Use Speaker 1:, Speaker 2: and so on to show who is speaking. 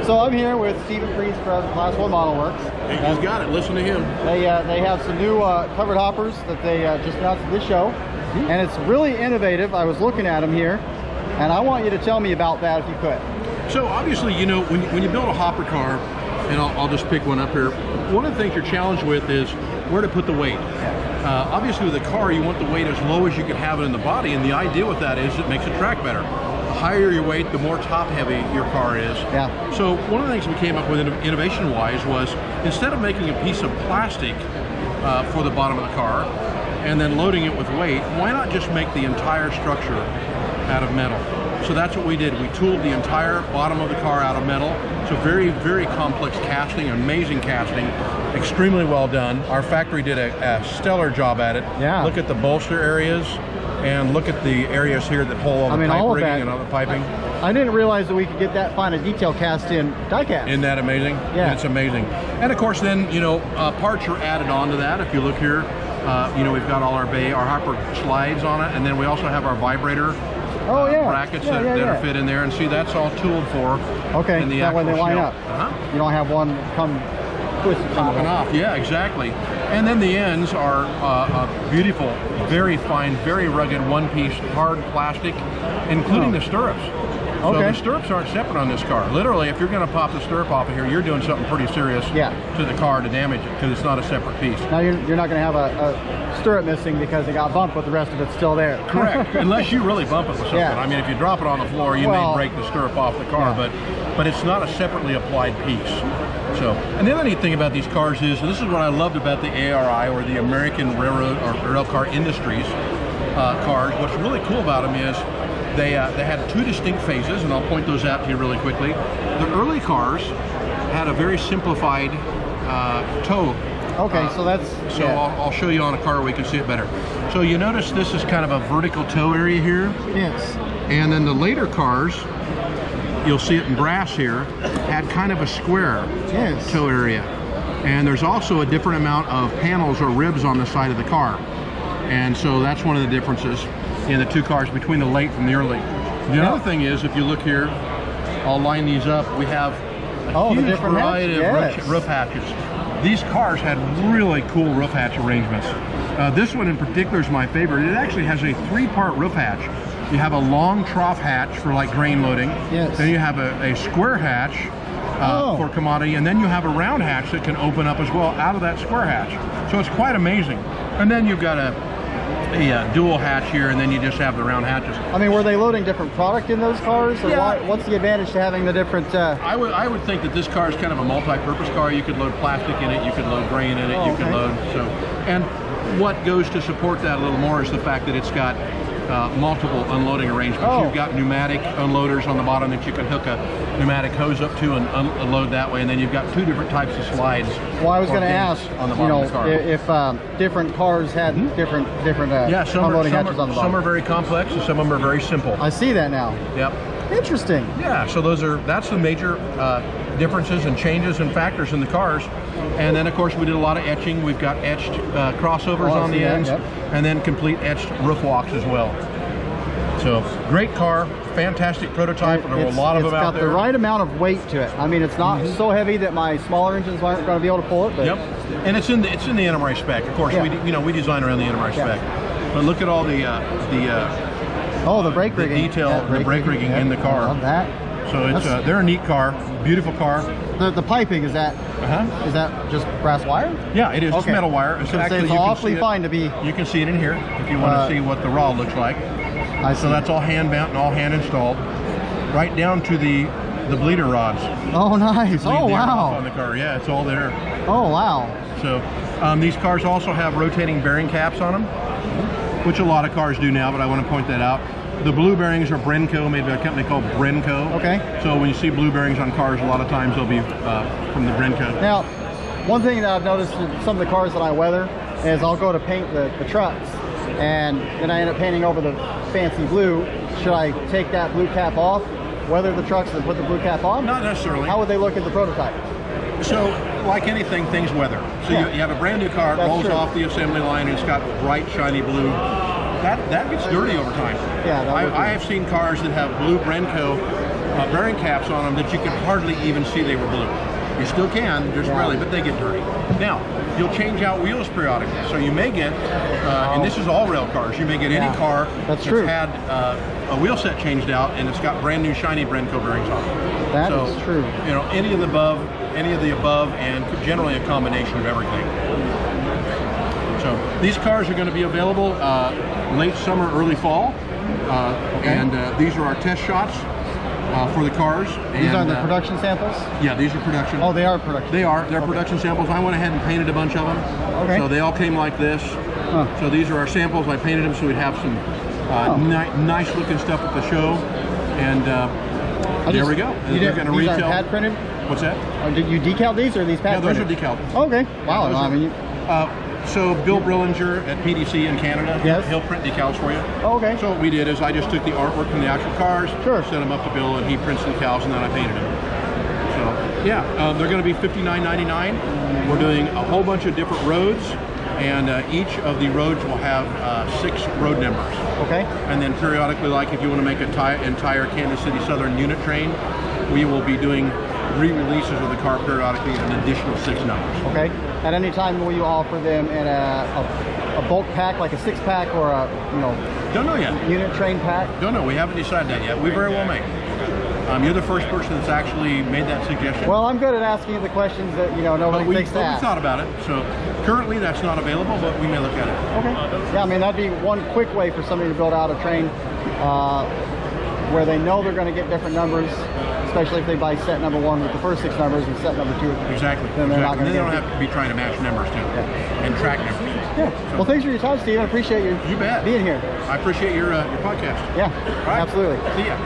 Speaker 1: So I'm here with Stephen Priest from Class 1 Model Works.
Speaker 2: He's got it. Listen to him.
Speaker 1: They have some new covered hoppers that they just announced at this show, and it's really innovative. I was looking at them here, and I want you to tell me about that if you could.
Speaker 2: So obviously, you know, when you build a hopper car, and I'll just pick one up here, one of the things you're challenged with is where to put the weight. Obviously with a car, you want the weight as low as you can have it in the body, and the idea with that is it makes it track better. The higher your weight, the more top heavy your car is.
Speaker 1: Yeah.
Speaker 2: So one of the things we came up with innovation wise was, instead of making a piece of plastic for the bottom of the car and then loading it with weight, why not just make the entire structure out of metal? So that's what we did. We tooled the entire bottom of the car out of metal. So very, very complex casting, amazing casting, extremely well done. Our factory did a stellar job at it.
Speaker 1: Yeah.
Speaker 2: Look at the bolster areas, and look at the areas here that hold all the pipe rigging and all the piping.
Speaker 1: I didn't realize that we could get that fine a detail cast in die cast.
Speaker 2: Isn't that amazing?
Speaker 1: Yeah.
Speaker 2: It's amazing. And of course then, you know, parts are added on to that. If you look here, you know, we've got all our hopper slides on it, and then we also have our vibrator brackets that are fit in there, and see, that's all tooled for.
Speaker 1: Okay,
Speaker 2: in the
Speaker 1: that way they line
Speaker 2: shell.
Speaker 1: up. You don't have one come twisted
Speaker 2: popping off. Yeah, exactly. And then the ends are beautiful, very fine, very rugged, one-piece hard plastic, including the stirrups. So the stirrups aren't separate on this car. Literally, if you're going to pop the stirrup off of here, you're doing something pretty serious to the car to damage it, because it's not a separate piece.
Speaker 1: Now you're not going to have a stirrup missing because it got bumped, but the rest of it's still there.
Speaker 2: Correct, unless you really bump it with something. I mean, if you drop it on the floor, you may break the stirrup off the car, but it's not a separately applied piece. So, and the other neat thing about these cars is, and this is what I loved about the ARI, or the American Railroad or Rail Car Industries cars. What's really cool about them is they had two distinct phases, and I'll point those out to you really quickly. The early cars had a very simplified toe.
Speaker 1: So that's...
Speaker 2: So I'll show you on a car where we can see it better. So you notice this is kind of a vertical toe area here.
Speaker 1: Yes.
Speaker 2: And then the later cars, you'll see it in brass here, had kind of a square toe area. And there's also a different amount of panels or ribs on the side of the car. And so that's one of the differences in the two cars between the late and the early. The other thing is, if you look here, I'll line these up, we have a huge variety of roof hatches. These cars had really cool roof hatch arrangements. This one in particular is my favorite. It actually has a three-part roof hatch. You have a long trough hatch for like grain loading. Then you have a square hatch for commodity, and then you have a round hatch that can open up as well out of that square hatch. So it's quite amazing. And then you've got a dual hatch here, and then you just have the round hatches.
Speaker 1: I mean, were they loading different product in those cars? Or what's the advantage to having the different... I
Speaker 2: would think that this car is kind of a multi-purpose car. You could load plastic in it, you could load grain in it, you could load... And what goes to support that a little more is the fact that it's got multiple unloading arrangements. You've got pneumatic unloaders on the bottom that you can hook a pneumatic hose up to and unload that way, and then you've got two different types of slides.
Speaker 1: Well, I was going to ask,
Speaker 2: on the bottom of the car.
Speaker 1: If different cars had different unloading hatches on the bottom.
Speaker 2: Some are very complex, and some of them are very simple.
Speaker 1: I see that now.
Speaker 2: Yep.
Speaker 1: Interesting.
Speaker 2: Yeah, so that's the major differences and changes and factors in the cars. And then of course we did a lot of etching. We've got etched crossovers on the ends, and then complete etched roof walks as well. So great car, fantastic prototype. There were a lot of them out there.
Speaker 1: It's got the right amount of weight to it. I mean, it's not so heavy that my smaller engines aren't going to be able to pull it. But
Speaker 2: and it's in the NMRA spec. Of course, we design around the NMRA spec. But look at all the
Speaker 1: brake rigging,
Speaker 2: detail, the brake rigging in the car.
Speaker 1: I love that.
Speaker 2: So it's they're a neat car, beautiful car.
Speaker 1: The piping, is that just brass wire?
Speaker 2: Yeah, it is. It's metal wire.
Speaker 1: It's awfully fine to be.
Speaker 2: You can see it in here if you want to see what the raw looks like. So that's all hand bound and all hand installed, right down to the bleeder rods.
Speaker 1: Oh, nice. Oh, wow.
Speaker 2: On the car, it's all there.
Speaker 1: Oh, wow.
Speaker 2: So these cars also have rotating bearing caps on them, which a lot of cars do now, but I want to point that out. The blue bearings are Brenco, made by a company called Brenco. So when you see blue bearings on cars, a lot of times they'll be from the Brenco.
Speaker 1: Now, one thing that I've noticed in some of the cars that I weather is I'll go to paint the trucks, and then I end up painting over the fancy blue. Should I take that blue cap off, weather the trucks, and put the blue cap on?
Speaker 2: Not necessarily.
Speaker 1: How would they look in the prototype?
Speaker 2: So, like anything, things weather. So you have a brand new car, it rolls off the assembly line, and it's got bright, shiny blue. That gets dirty over time. I have seen cars that have blue Brenco bearing caps on them that you could hardly even see they were blue. You still can, just rarely, but they get dirty. Now, you'll change out wheels periodically. So you may get, and this is all rail cars, you may get any car that's had a wheel set changed out and it's got brand new shiny Brenco bearings on it.
Speaker 1: That is true.
Speaker 2: You know, any of the above, and generally a combination of everything. So these cars are going to be available late summer, early fall. And these are our test shots for the cars.
Speaker 1: These are the production samples?
Speaker 2: Yeah, these are production.
Speaker 1: Oh, they are production.
Speaker 2: They are. They're production samples. I went ahead and painted a bunch of them.
Speaker 1: Okay.
Speaker 2: So they all came like this. So these are our samples. I painted them so we'd have some nice looking stuff at the show. And there we go. They're going to retail.
Speaker 1: These are pad printed?
Speaker 2: What's that?
Speaker 1: Did you decal these, or are these pad printed?
Speaker 2: Yeah, those are decaled.
Speaker 1: Okay. Wow.
Speaker 2: Yeah,
Speaker 1: I mean,
Speaker 2: so Bill Brillinger at PDC in Canada, he'll print decals for you.
Speaker 1: Oh, okay.
Speaker 2: So what we did is I just took the artwork from the actual cars, sent them up to Bill, and he prints the decals, and then I painted them. So yeah, they're going to be $59.99. We're doing a whole bunch of different roads, and each of the roads will have 6 road numbers.
Speaker 1: Okay.
Speaker 2: And then periodically, like if you want to make an entire Kansas City Southern unit train, we will be doing re-releases of the car periodically, an additional 6 numbers.
Speaker 1: Okay. At any time, will you offer them in a bulk pack, like a 6-pack, or a
Speaker 2: don't know yet,
Speaker 1: unit train pack?
Speaker 2: Don't know. We haven't decided that yet. We very well may. You're the first person that's actually made that suggestion.
Speaker 1: Well, I'm good at asking you the questions that nobody thinks to ask.
Speaker 2: We thought about it. So currently that's not available, but we may look at it.
Speaker 1: Okay. Yeah, I mean that'd be one quick way for somebody to build out a train where they know they're going to get different numbers, especially if they buy set number 1 with the first 6 numbers and set number 2.
Speaker 2: Exactly.
Speaker 1: Then they're not going to
Speaker 2: they don't have to be trying to match numbers too, and track numbers.
Speaker 1: Yeah. So, well, thanks for your time, Steve. I appreciate you
Speaker 2: bet.
Speaker 1: being here.
Speaker 2: I appreciate your podcast.
Speaker 1: Yeah.
Speaker 2: All right.
Speaker 1: Absolutely.
Speaker 2: See ya.